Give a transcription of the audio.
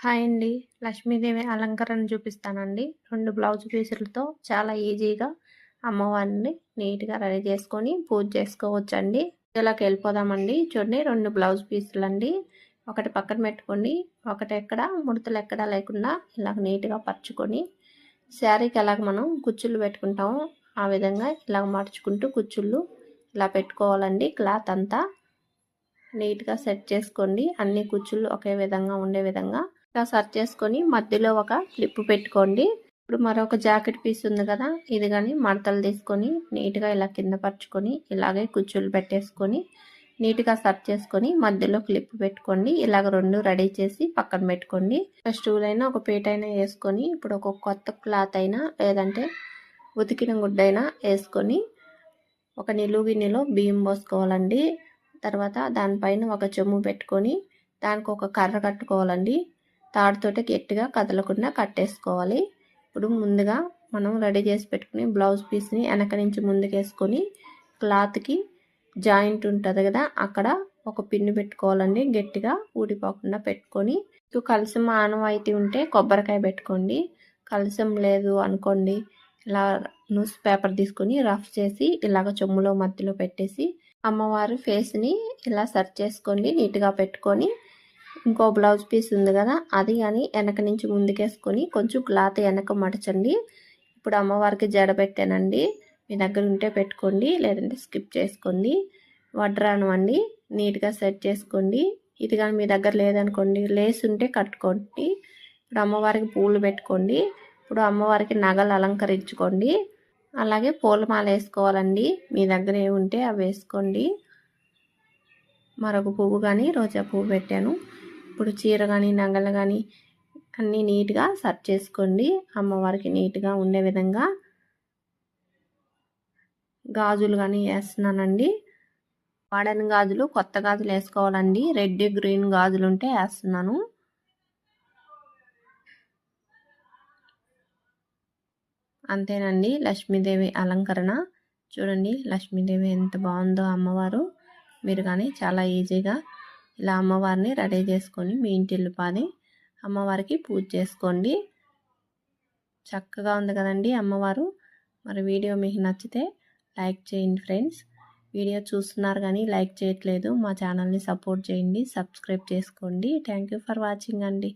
Hi అండి. లక్ష్మీదేవి అలంకరణ చూపిస్తానండి. 2 బ్లౌజ్ పీసులతో చాలా ఈజీగా అమ్మవారిని నీట్‌గా రెడీ చేసుకొని పూజ చేసుకోవచ్చండి. ఇలాగ వెళ్ళిపోదామండి. చూడండి 2 బ్లౌజ్ పీసులండి. ఒకటి పక్కన పెట్టుకోండి. ఒకటెక్కడ ముడతలెక్కడా లేకుండా ఇలాగ నీట్‌గా పరుచుకొని శారీకి ఎలాగ మనం కుచ్చుళ్ళు పెట్టుకుంటామో ఆ విధంగా ఇలాగ మడుచుకుంటూ కుచ్చుళ్ళు ఇలా పెట్టుకోవాలండి. క్లాత్ అంతా నీట్‌గా సెట్ చేసుకోండి. అన్ని కుచ్చుళ్ళు ఒకే విధంగా ఉండే విధంగా ఇలా సర్చ్ చేసుకొని మధ్యలో ఒక క్లిప్ పెట్టుకోండి. ఇప్పుడు మరొక జాకెట్ పీస్ ఉంది కదా, ఇది కానీ మడతలు తీసుకొని నీట్‌గా ఇలా కింద పరుచుకొని ఇలాగే కుచ్చుళ్ళు పెట్టేసుకొని నీట్‌గా సర్చ్ చేసుకొని మధ్యలో క్లిప్ పెట్టుకోండి. ఇలాగ 2 రెడీ చేసి పక్కన పెట్టుకోండి. స్టూల్ అయినా ఒక పీట అయినా వేసుకొని ఇప్పుడు ఒక కొత్త క్లాత్ అయినా లేదంటే ఉతికిన గుడ్డైనా వేసుకొని ఒక నిలువు గిన్నెలో బియ్యం పోసుకోవాలండి. తర్వాత దానిపైన ఒక చెంబు పెట్టుకొని దానికి ఒక కర్ర కట్టుకోవాలండి. తాడుతోటి గట్టిగా కదలకుండా కట్టేసుకోవాలి. ఇప్పుడు ముందుగా మనం రెడీ చేసి పెట్టుకుని బ్లౌజ్ పీస్ని వెనక నుంచి ముందుకేసుకొని క్లాత్కి జాయింట్ ఉంటుంది కదా, అక్కడ ఒక పిన్ను పెట్టుకోవాలండి. గట్టిగా ఊడిపోకుండా పెట్టుకొని కలసం ఆనవాయితీ ఉంటే కొబ్బరికాయ పెట్టుకోండి. కలసం లేదు అనుకోండి, ఇలా న్యూస్ పేపర్ తీసుకొని రఫ్ చేసి ఇలాగ చెమ్ములో మధ్యలో పెట్టేసి అమ్మవారి ఫేస్ని ఇలా సర్చ్ చేసుకోండి. నీట్గా పెట్టుకొని ఇంకో బ్లౌజ్ పీస్ ఉంది కదా, అది కానీ వెనక నుంచి ముందుకేసుకొని కొంచెం క్లాత్ వెనక మడచండి. ఇప్పుడు అమ్మవారికి జడ పెట్టానండి. మీ దగ్గర ఉంటే పెట్టుకోండి, లేదంటే స్కిప్ చేసుకోండి. వడ్రానం అండి, నీట్గా సెట్ చేసుకోండి. ఇది కానీ మీ దగ్గర లేదనుకోండి, లేస్ ఉంటే కట్టుకోండి. ఇప్పుడు అమ్మవారికి పూలు పెట్టుకోండి. ఇప్పుడు అమ్మవారికి నగలు అలంకరించుకోండి. అలాగే పూలమాల వేసుకోవాలండి. మీ దగ్గర ఏముంటే అవి వేసుకోండి. మరొక పువ్వు కానీ రోజా పువ్వు పెట్టాను. ఇప్పుడు చీర కానీ నగలు కానీ అన్నీ నీట్గా సర్చ్ చేసుకోండి. అమ్మవారికి నీట్గా ఉండే విధంగా గాజులు కానీ వేస్తున్నానండి. వాడని గాజులు కొత్త గాజులు వేసుకోవాలండి. రెడ్ గ్రీన్ గాజులు ఉంటే వేస్తున్నాను. అంతేనండి లక్ష్మీదేవి అలంకరణ. చూడండి లక్ష్మీదేవి ఎంత బాగుందో అమ్మవారు. మీరు కానీ చాలా ఈజీగా ఇలా అమ్మవారిని రెడీ చేసుకొని మీ ఇంటిల్లిపాది అమ్మవారికి పూజ చేసుకోండి. చక్కగా ఉంది కదండి అమ్మవారు. మరి వీడియో మీకు నచ్చితే లైక్ చేయండి ఫ్రెండ్స్. వీడియో చూస్తున్నారు కానీ లైక్ చేయట్లేదు. మా ఛానల్ని సపోర్ట్ చేయండి, సబ్స్క్రైబ్ చేసుకోండి. థ్యాంక్ యూ ఫర్ వాచింగ్ అండి.